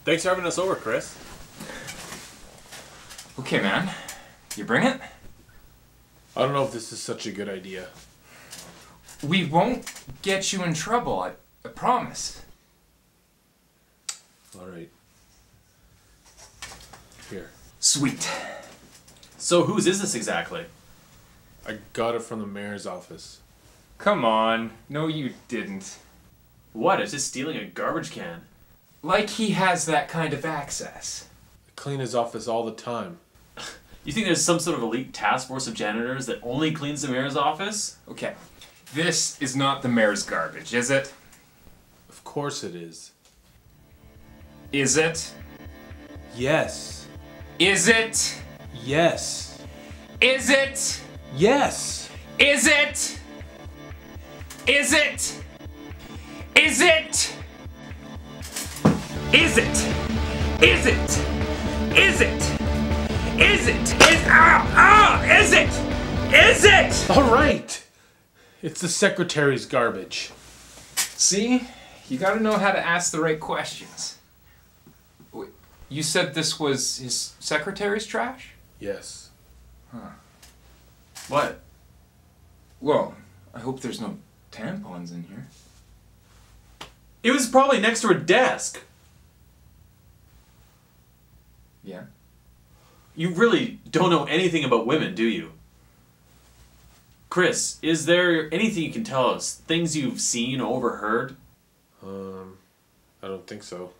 Thanks for having us over, Chris. Okay, man. You bring it? I don't know if this is such a good idea. We won't get you in trouble, I promise. Alright. Here. Sweet. So whose is this exactly? I got it from the mayor's office. Come on. No, you didn't. What? It's just stealing a garbage can. Like he has that kind of access. I clean his office all the time. You think there's some sort of elite task force of janitors that only cleans the mayor's office? Okay. This is not the mayor's garbage, is it? Of course it is. Is it? Yes. Is it? Yes. Is it? Yes. Is it? Is it? Is it? Is it? Is it? Is it? Is it? Is it? Is it? Alright! It's the secretary's garbage. See? You gotta know how to ask the right questions. Wait, you said this was his secretary's trash? Yes. Huh. What? Well, I hope there's no tampons in here. It was probably next to her desk. Yeah? You really don't know anything about women, do you? Chris, is there anything you can tell us? Things you've seen or overheard? I don't think so.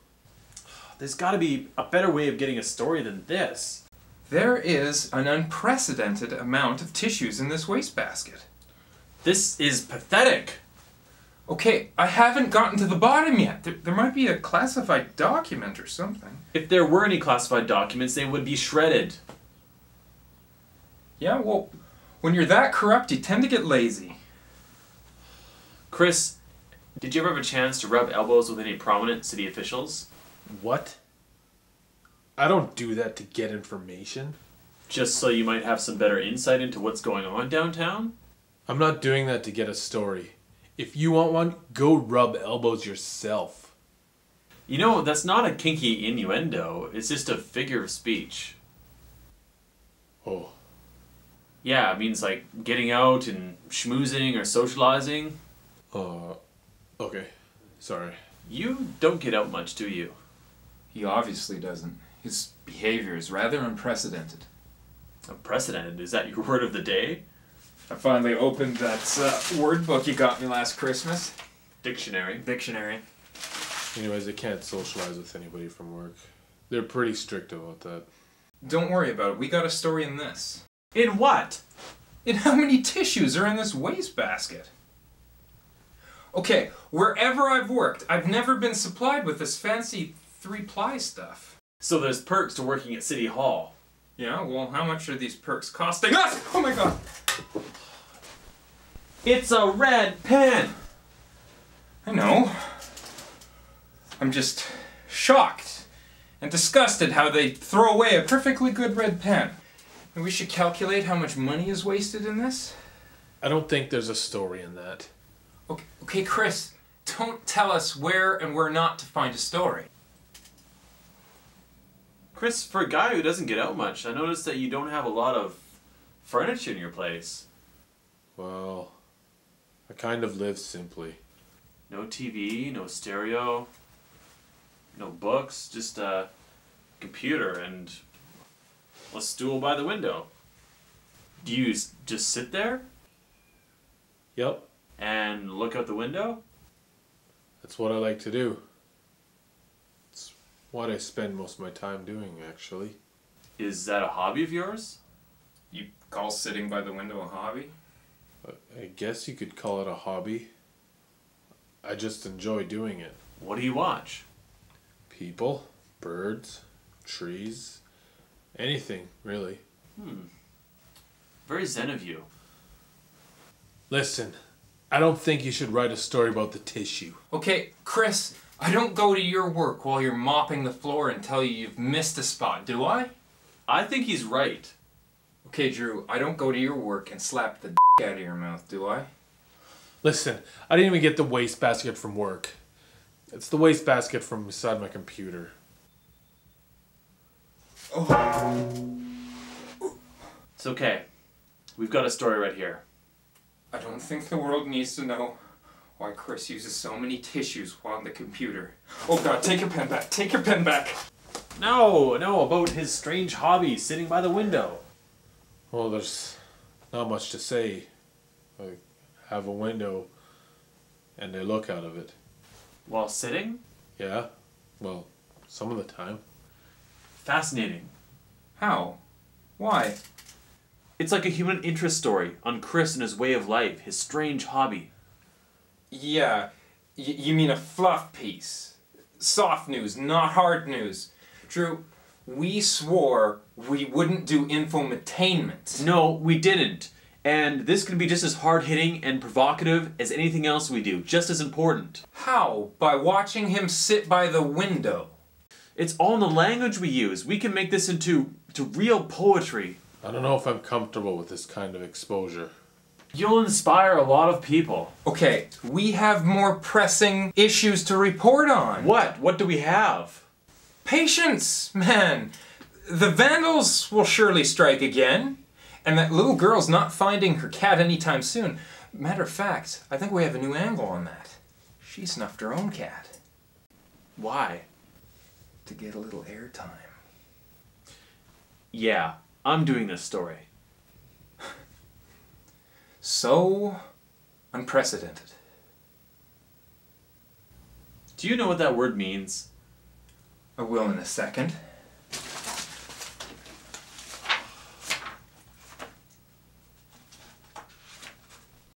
There's gotta be a better way of getting a story than this. There is an unprecedented amount of tissues in this wastebasket. This is pathetic. Okay, I haven't gotten to the bottom yet. There might be a classified document or something. If there were any classified documents, they would be shredded. Yeah, well, when you're that corrupt, you tend to get lazy. Chris, did you ever have a chance to rub elbows with any prominent city officials? What? I don't do that to get information. Just so you might have some better insight into what's going on downtown? I'm not doing that to get a story. If you want one, go rub elbows yourself. You know, that's not a kinky innuendo. It's just a figure of speech. Oh. Yeah, it means like getting out and schmoozing or socializing. Okay. Sorry. You don't get out much, do you? He obviously doesn't. His behavior is rather unprecedented. Unprecedented? Is that your word of the day? I finally opened that word book you got me last Christmas. Dictionary. Anyways, I can't socialize with anybody from work. They're pretty strict about that. Don't worry about it. We got a story in this. In what? In how many tissues are in this wastebasket? Okay, wherever I've worked, I've never been supplied with this fancy 3-ply stuff. So there's perks to working at City Hall. Yeah, well, how much are these perks costing us? Oh my god! It's a red pen! I know. I'm just shocked and disgusted how they throw away a perfectly good red pen. And we should calculate how much money is wasted in this? I don't think there's a story in that. Okay, Chris, don't tell us where and where not to find a story. Chris, for a guy who doesn't get out much, I noticed that you don't have a lot of furniture in your place. Well, I kind of live simply. No TV, no stereo, no books, just a computer and a stool by the window. Do you just sit there Yep, and look out the window? that's what I like to do. It's what I spend most of my time doing, actually. Is that a hobby of yours? You call sitting by the window a hobby? I guess you could call it a hobby. I just enjoy doing it. What do you watch? People, birds, trees, anything, really. Very zen of you. Listen, I don't think you should write a story about the tissue. Okay, Chris, I don't go to your work while you're mopping the floor and tell you you've missed a spot, do I? I think he's right. Okay, Drew, I don't go to your work and slap the out of your mouth, do I? Listen, I didn't even get the wastebasket from work. It's the wastebasket from beside my computer. Oh. It's okay. We've got a story right here. I don't think the world needs to know why Chris uses so many tissues while on the computer. Oh god, take your pen back. Take your pen back. No, about his strange hobby sitting by the window. Well, there's not much to say. I have a window and I look out of it. While sitting? Yeah, well, some of the time. Fascinating. How? Why? It's like a human interest story on Chris and his way of life, his strange hobby. Yeah, you mean a fluff piece. Soft news, not hard news. Drew, we swore we wouldn't do infotainment. No, we didn't. And this can be just as hard-hitting and provocative as anything else we do, just as important. How? By watching him sit by the window. It's all in the language we use. We can make this into real poetry. I don't know if I'm comfortable with this kind of exposure. You'll inspire a lot of people. Okay, we have more pressing issues to report on. What? What do we have? Patience, man. The vandals will surely strike again. And that little girl's not finding her cat anytime soon. Matter of fact, I think we have a new angle on that. She snuffed her own cat. Why? To get a little airtime. Yeah, I'm doing this story. So unprecedented. Do you know what that word means? I will in a second.